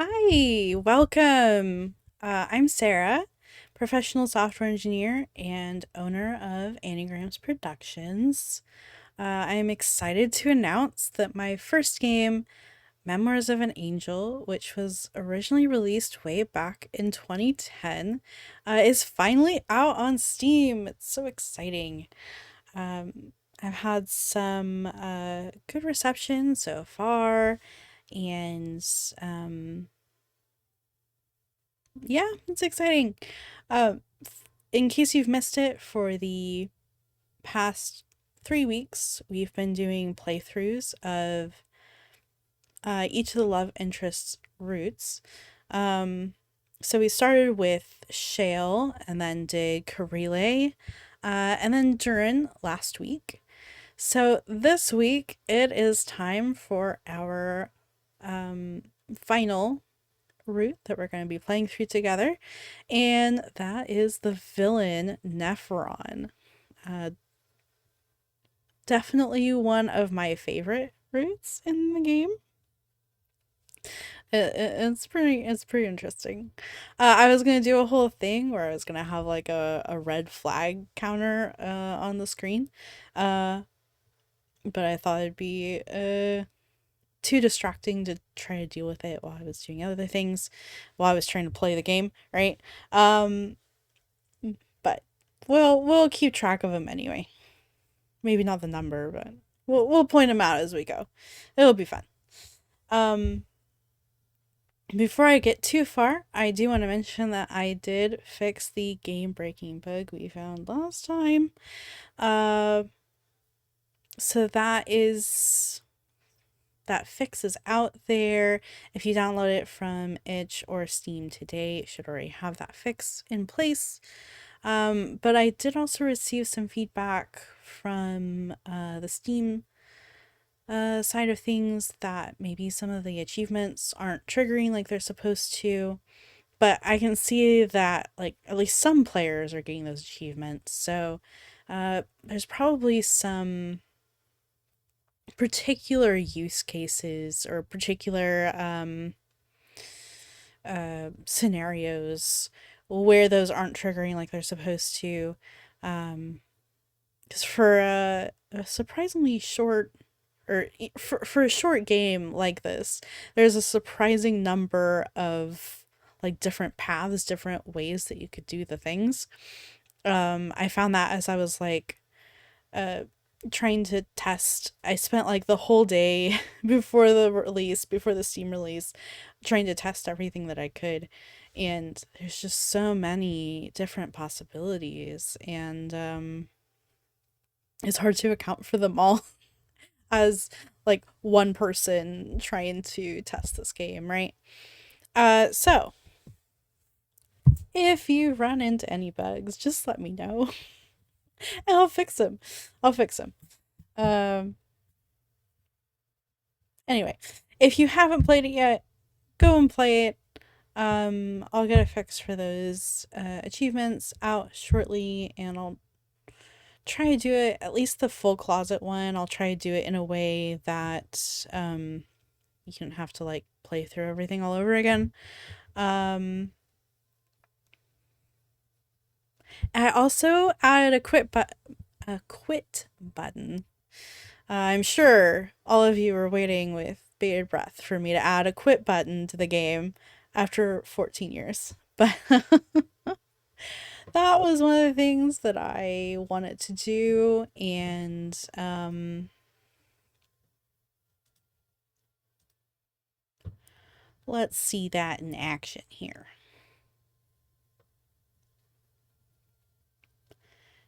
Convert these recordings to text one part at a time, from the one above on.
Hi, welcome. I'm Sarah, professional software engineer and owner of Anigrams Productions. I'm excited to announce that my first game, Memoirs of an Angel, which was originally released way back in 2010, is finally out on Steam. It's so exciting. Um, I've had some good reception so far, and yeah, it's exciting. In case you've missed it, for the past 3 weeks, we've been doing playthroughs of each of the love interests' roots. Um, so we started with Shale and then did Karile, and then Durin last week. So this week, it is time for our um, final route that we're going to be playing through together, and that is the villain Nepheron. Uh, Definitely one of my favorite routes in the game. It's pretty interesting. I was gonna do a whole thing where I was gonna have like a red flag counter on the screen, uh, but I thought it'd be too distracting to try to deal with it while I was doing other things, while I was trying to play the game, right? Um, but we'll keep track of them anyway. Maybe not the number, but we'll point them out as we go. It'll be fun. Um, Before I get too far, I do want to mention that I did fix the game breaking bug we found last time. Uh, so that fix is out there. If you download it from itch or Steam today, it should already have that fix in place. But I did also receive some feedback from the Steam side of things that maybe some of the achievements aren't triggering like they're supposed to. But I can see that like at least some players are getting those achievements. So there's probably some particular use cases or particular scenarios where those aren't triggering like they're supposed to. Because for a surprisingly short, or for a short game like this, there's a surprising number of like different paths, different ways that you could do the things. I found that as I was like uh trying to test. I spent like the whole day before the Steam release, trying to test everything that I could. And there's just so many different possibilities, and it's hard to account for them all as like one person trying to test this game, right? So if you run into any bugs, just let me know and I'll fix them. I'll fix them. Um, anyway, if you haven't played it yet, go and play it. I'll get a fix for those achievements out shortly, and I'll try to do it, at least the full closet one. I'll try to do it in a way that you don't have to like play through everything all over again. Um, I also added a quit button. I'm sure all of you were waiting with bated breath for me to add a quit button to the game after 14 years. But that was one of the things that I wanted to do, and let's see that in action here.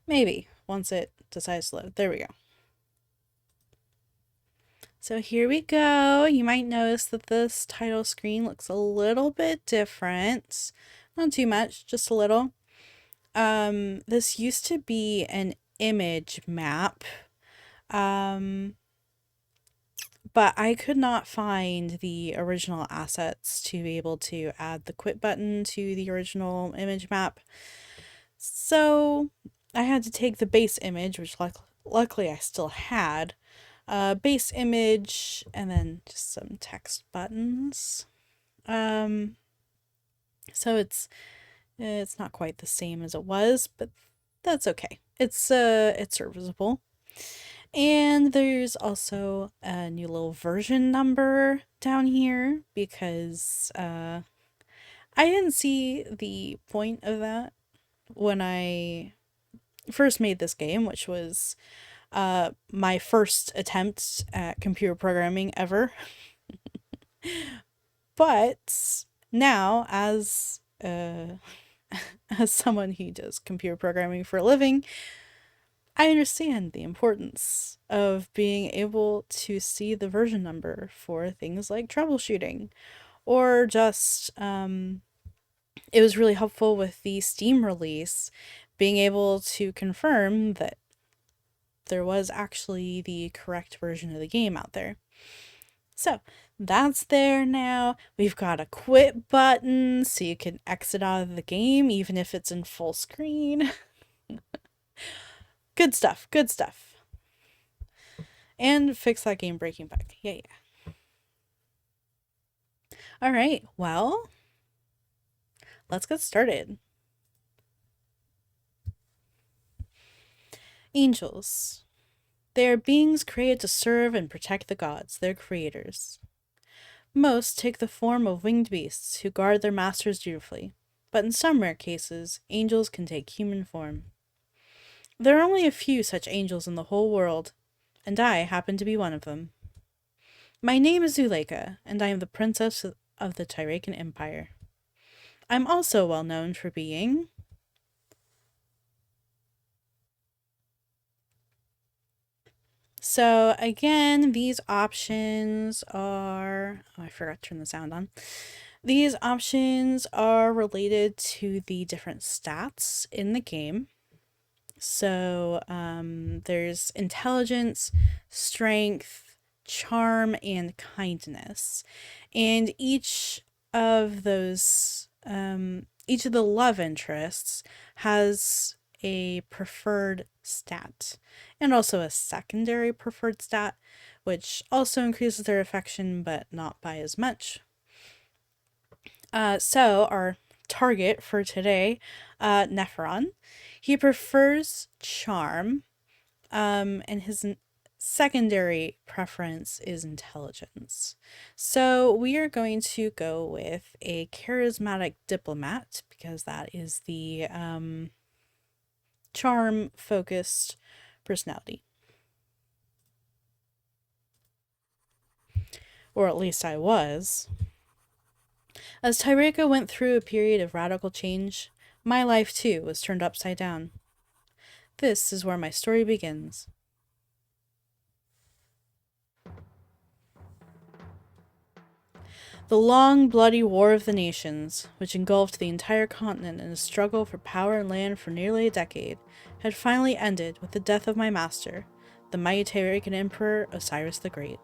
Maybe once it decides to load. There we go. So here we go. You might notice that this title screen looks a little bit different. Not too much, just a little. This used to be an image map. Um, but I could not find the original assets to be able to add the quit button to the original image map. So I had to take the base image, which luckily I still had, base image, and then just some text buttons. So it's not quite the same as it was, but that's okay. It's serviceable. And there's also a new little version number down here because I didn't see the point of that when I first made this game, which was my first attempt at computer programming ever. But now, as someone who does computer programming for a living, I understand the importance of being able to see the version number for things like troubleshooting or just it was really helpful with the Steam release being able to confirm that there was actually the correct version of the game out there. So that's there now. We've got a quit button so you can exit out of the game even if it's in full screen. Good stuff, good stuff. And fix that game breaking bug. Yeah. All right, well, let's get started. Angels. They are beings created to serve and protect the gods, their creators. Most take the form of winged beasts who guard their masters dutifully, but in some rare cases, angels can take human form. There are only a few such angels in the whole world, and I happen to be one of them. My name is Zuleika, and I am the princess of the Tyrakan Empire. I'm also well known for being... So again, these options are... Oh, I forgot to turn the sound on. These options are related to the different stats in the game. So there's intelligence, strength, charm, and kindness. And each of those, each of the love interests has a preferred stat and also a secondary preferred stat, which also increases their affection, but not by as much. So our target for today, Nefferon, he prefers charm, and his secondary preference is intelligence. So we are going to go with a charismatic diplomat because that is the charm-focused personality. Or at least I was. As Tyreka went through a period of radical change, my life too was turned upside down. This is where my story begins. The long, bloody War of the Nations, which engulfed the entire continent in a struggle for power and land for nearly a decade, had finally ended with the death of my master, the mighty Tyrakan Emperor Osiris the Great.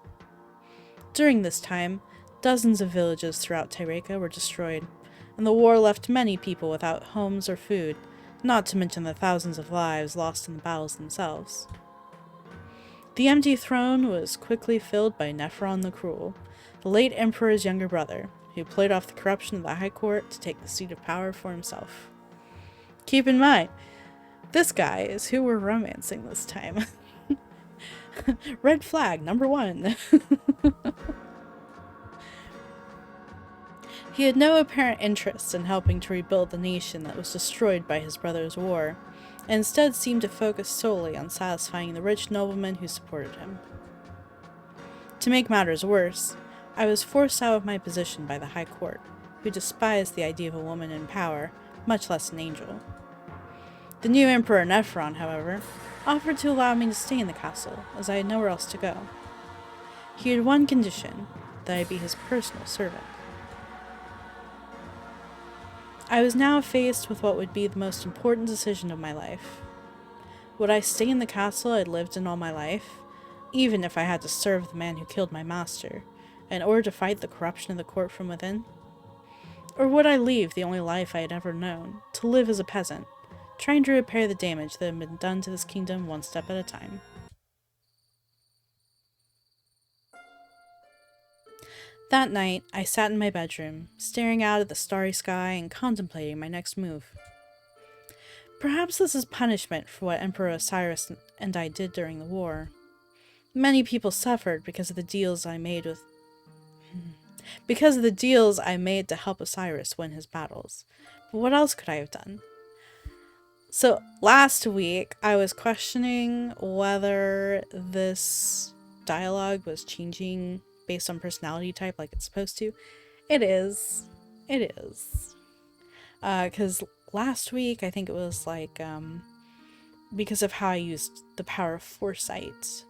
During this time, dozens of villages throughout Tyreka were destroyed, and the war left many people without homes or food, not to mention the thousands of lives lost in the battles themselves. The empty throne was quickly filled by Nefferon the Cruel, the late emperor's younger brother, who played off the corruption of the high court to take the seat of power for himself. Keep in mind, this guy is who we're romancing this time. Red flag number 1. He had no apparent interest in helping to rebuild the nation that was destroyed by his brother's war, and instead seemed to focus solely on satisfying the rich noblemen who supported him. To make matters worse, I was forced out of my position by the High Court, who despised the idea of a woman in power, much less an angel. The new Emperor Nefferon, however, offered to allow me to stay in the castle, as I had nowhere else to go. He had one condition, that I be his personal servant. I was now faced with what would be the most important decision of my life. Would I stay in the castle I'd lived in all my life, even if I had to serve the man who killed my master, in order to fight the corruption of the court from within? Or would I leave the only life I had ever known, to live as a peasant, trying to repair the damage that had been done to this kingdom one step at a time? That night, I sat in my bedroom, staring out at the starry sky and contemplating my next move. Perhaps this is punishment for what Emperor Osiris and I did during the war. Many people suffered because of the deals I made to help Osiris win his battles. But what else could I have done? So last week, I was questioning whether this dialogue was changing based on personality type like it's supposed to. It is. It is. Because last week, I think it was like, because of how I used the power of foresight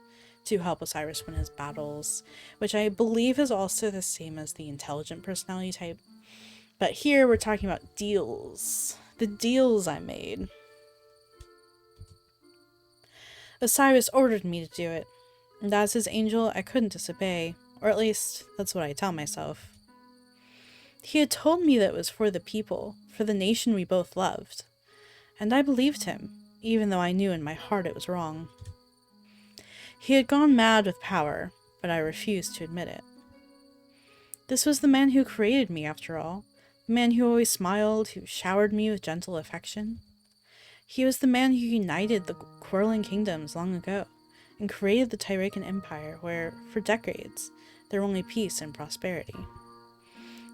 to help Osiris win his battles, which I believe is also the same as the intelligent personality type. But here we're talking about deals. The deals I made. Osiris ordered me to do it, and as his angel, I couldn't disobey, or at least that's what I tell myself. He had told me that it was for the people, for the nation we both loved, and I believed him, even though I knew in my heart it was wrong. He had gone mad with power, but I refused to admit it. This was the man who created me, after all, the man who always smiled, who showered me with gentle affection. He was the man who united the quarreling kingdoms long ago, and created the Tyrakan Empire, where, for decades, there were only peace and prosperity.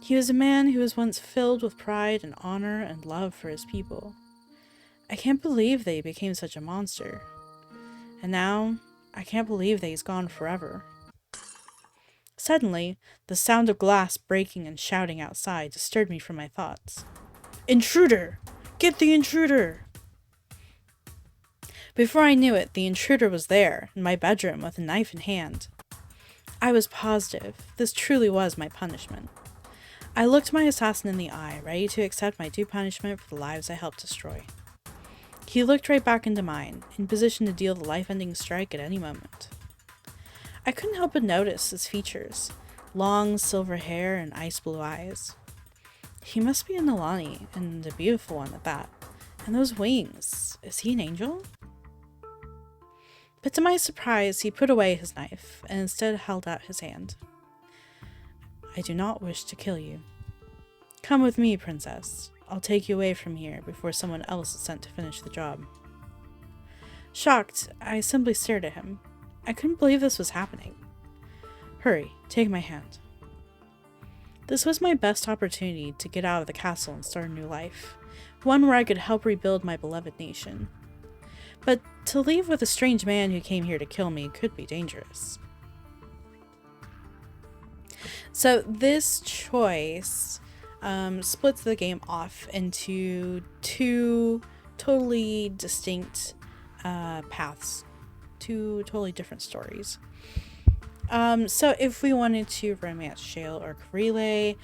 He was a man who was once filled with pride and honor and love for his people. I can't believe that he became such a monster. And now, I can't believe that he's gone forever. Suddenly, the sound of glass breaking and shouting outside disturbed me from my thoughts. Intruder! Get the intruder! Before I knew it, the intruder was there, in my bedroom, with a knife in hand. I was positive. This truly was my punishment. I looked my assassin in the eye, ready to accept my due punishment for the lives I helped destroy. He looked right back into mine, in position to deal the life-ending strike at any moment. I couldn't help but notice his features, long silver hair and ice-blue eyes. He must be a Nilani, and a beautiful one at that. And those wings, is he an angel? But to my surprise, he put away his knife, and instead held out his hand. I do not wish to kill you. Come with me, princess. I'll take you away from here before someone else is sent to finish the job. Shocked, I simply stared at him. I couldn't believe this was happening. Hurry, take my hand. This was my best opportunity to get out of the castle and start a new life, one where I could help rebuild my beloved nation. But to leave with a strange man who came here to kill me could be dangerous. So this choice splits the game off into two totally distinct paths, two totally different stories. So if we wanted to romance Shale or Karile,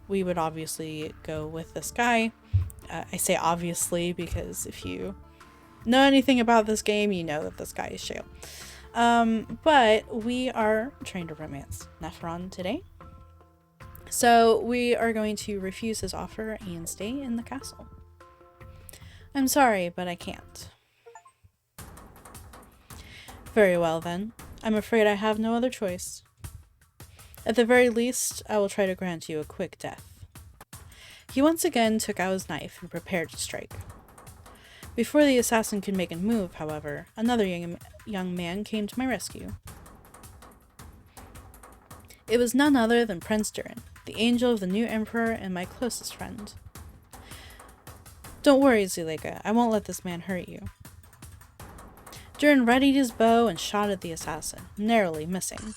we would obviously go with this guy. I say obviously because if you know anything about this game, you know that this guy is Shale. But we are trying to romance Nefferon today. So we are going to refuse his offer and stay in the castle. I'm sorry, but I can't. Very well then. I'm afraid I have no other choice. At the very least, I will try to grant you a quick death. He once again took out his knife and prepared to strike. Before the assassin could make a move, however, another young man came to my rescue. It was none other than Prince Durin, the angel of the new emperor and my closest friend. Don't worry, Zuleika, I won't let this man hurt you. Durin readied his bow and shot at the assassin, narrowly missing,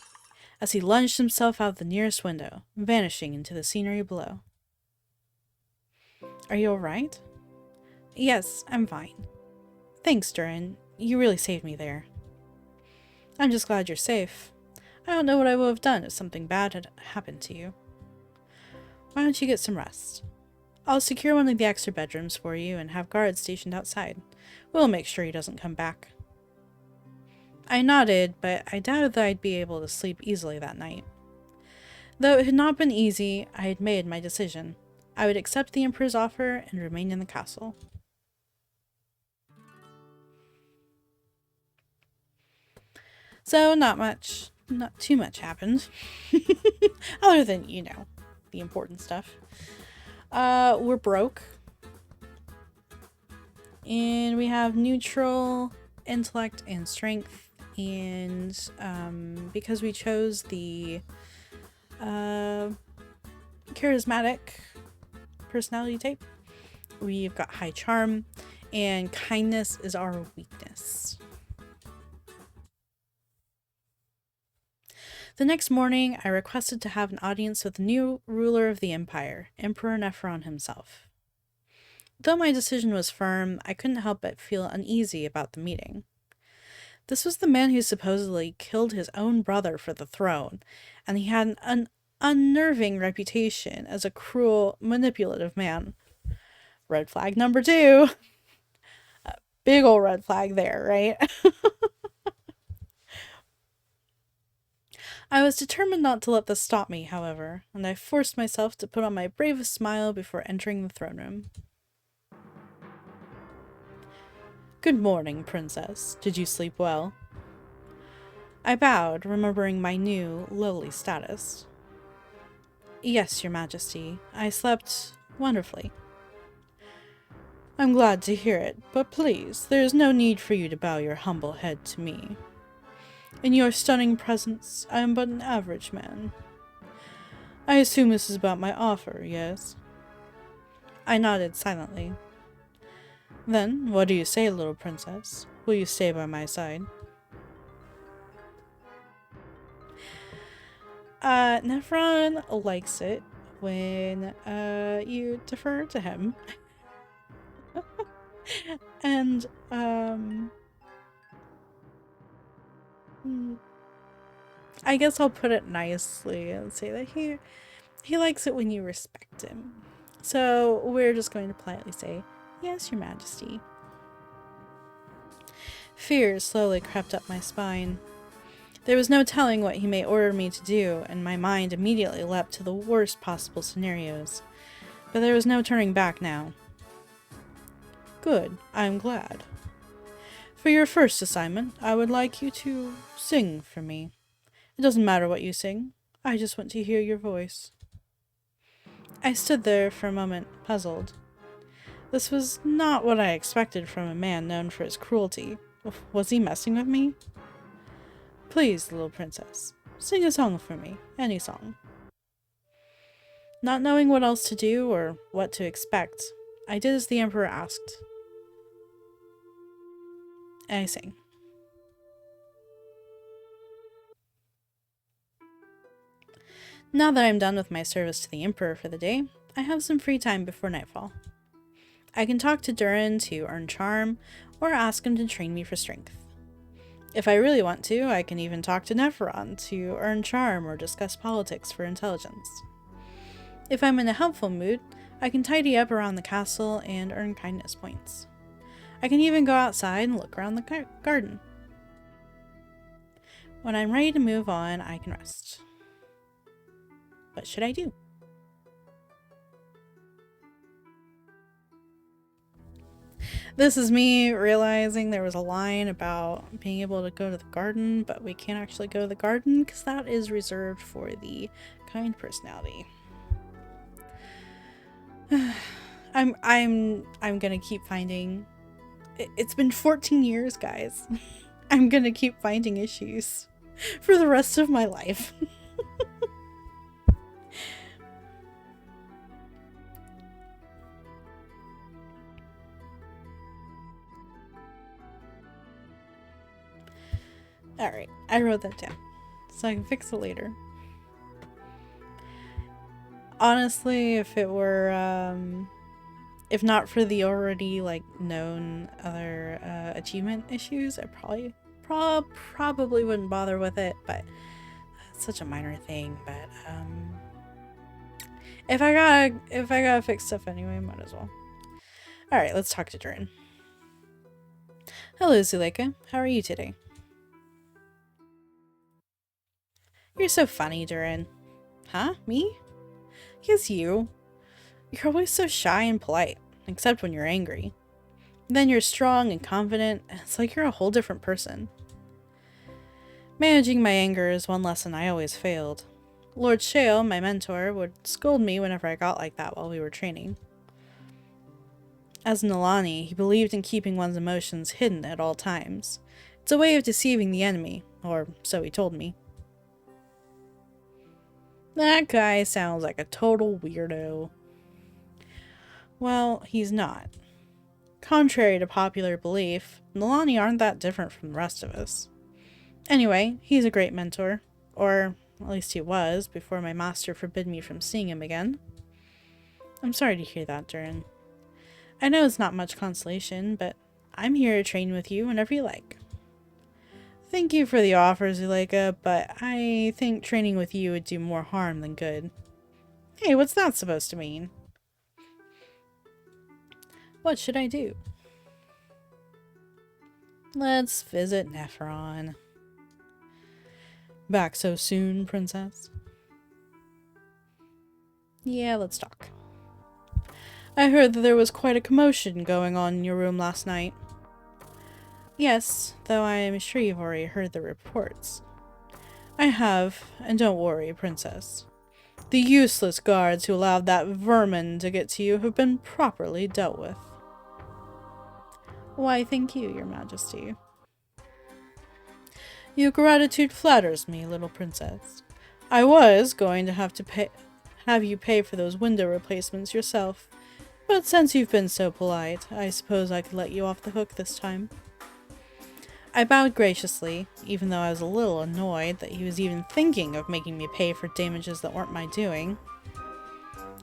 as he lunged himself out the nearest window, vanishing into the scenery below. Are you alright? Yes, I'm fine. Thanks, Durin. You really saved me there. I'm just glad you're safe. I don't know what I would have done if something bad had happened to you. Why don't you get some rest? I'll secure one of the extra bedrooms for you and have guards stationed outside. We'll make sure he doesn't come back. I nodded, but I doubted that I'd be able to sleep easily that night. Though it had not been easy, I had made my decision. I would accept the Emperor's offer and remain in the castle. So, not much. not too much happened. Other than, you know, the important stuff. We're broke. And we have neutral, intellect, and strength. And because we chose the charismatic personality type, we've got high charm, and kindness is our weakness. The next morning, I requested to have an audience with the new ruler of the empire, Emperor Nepheron himself. Though my decision was firm, I couldn't help but feel uneasy about the meeting. This was the man who supposedly killed his own brother for the throne, and he had an unnerving reputation as a cruel, manipulative man. Red flag number 2. A big ol' red flag there, right? I was determined not to let this stop me, however, and I forced myself to put on my bravest smile before entering the throne room. Good morning, Princess. Did you sleep well? I bowed, remembering my new, lowly status. Yes, Your Majesty. I slept wonderfully. I'm glad to hear it, but please, there is no need for you to bow your humble head to me. In your stunning presence, I am but an average man. I assume this is about my offer, yes? I nodded silently. Then, what do you say, little princess? Will you stay by my side? Nepheron likes it when you defer to him. And I guess I'll put it nicely and say that he likes it when you respect him. So we're just going to politely say, yes, Your Majesty. Fear slowly crept up my spine. There was no telling what he may order me to do, and my mind immediately leapt to the worst possible scenarios. But there was no turning back now. Good, I'm glad. For your first assignment, I would like you to sing for me. It doesn't matter what you sing. I just want to hear your voice. I stood there for a moment, puzzled. This was not what I expected from a man known for his cruelty. Was he messing with me? Please, little princess, sing a song for me. Any song. Not knowing what else to do or what to expect, I did as the emperor asked. And I sang. Now that I'm done with my service to the emperor for the day, I have some free time before nightfall. I can talk to Durin to earn charm, or ask him to train me for strength. If I really want to, I can even talk to Nepheron to earn charm or discuss politics for intelligence. If I'm in a helpful mood, I can tidy up around the castle and earn kindness points. I can even go outside and look around the garden. When I'm ready to move on, I can rest. What should I do? This is me realizing there was a line about being able to go to the garden, but we can't actually go to the garden because that is reserved for the kind personality. I'm gonna keep finding. It's been 14 years, guys. I'm gonna keep finding issues for the rest of my life. Alright, I wrote that down so I can fix it later. Honestly, if it were, if not for the already, like, known other achievement issues, I probably wouldn't bother with it, but it's such a minor thing. But if I gotta fix stuff anyway, might as well. All right, let's talk to Durin. Hello, Zuleika. How are you today? You're so funny, Durin. Huh? Me? Yes, you. You're always so shy and polite, except when you're angry. Then you're strong and confident, and it's like you're a whole different person. Managing my anger is one lesson I always failed. Lord Shale, my mentor, would scold me whenever I got like that while we were training. As an Alani, he believed in keeping one's emotions hidden at all times. It's a way of deceiving the enemy, or so he told me. That guy sounds like a total weirdo. Well, he's not. Contrary to popular belief, Nalani aren't that different from the rest of us. Anyway, he's a great mentor. Or, at least he was, before my master forbid me from seeing him again. I'm sorry to hear that, Durin. I know it's not much consolation, but I'm here to train with you whenever you like. Thank you for the offer, Zuleika, but I think training with you would do more harm than good. Hey, what's that supposed to mean? What should I do? Let's visit Nefferon. Back so soon, princess? Yeah, let's talk. I heard that there was quite a commotion going on in your room last night. Yes, though I am sure you've already heard the reports. I have, and don't worry, princess. The useless guards who allowed that vermin to get to you have been properly dealt with. Why, thank you, your majesty. Your gratitude flatters me, little princess. I was going to have you pay for those window replacements yourself, but since you've been so polite, I suppose I could let you off the hook this time. I bowed graciously, even though I was a little annoyed that he was even thinking of making me pay for damages that weren't my doing.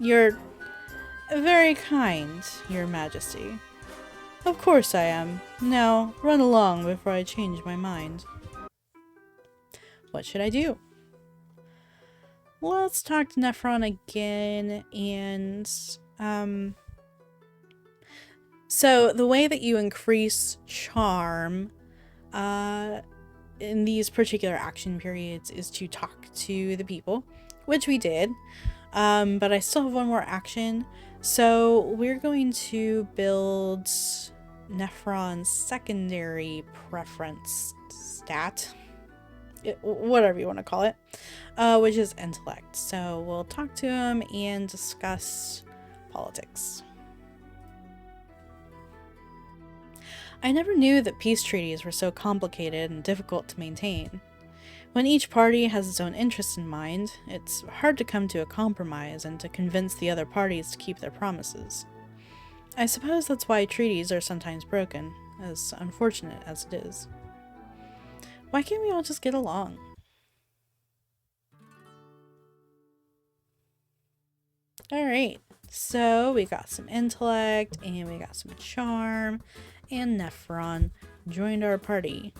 You're very kind, your majesty. Of course I am. Now, run along before I change my mind. What should I do? Let's talk to Nefferon again, and, so the way that you increase charm, in these particular action periods is to talk to the people, which we did, but I still have one more action, so we're going to build Nefferon's secondary preference stat, whatever you want to call it, which is intellect. So we'll talk to him and discuss politics. I never knew that peace treaties were so complicated and difficult to maintain. When each party has its own interests in mind, it's hard to come to a compromise and to convince the other parties to keep their promises. I suppose that's why treaties are sometimes broken, as unfortunate as it is. Why can't we all just get along? Alright, so we got some intellect, and we got some charm, and Nefferon joined our party.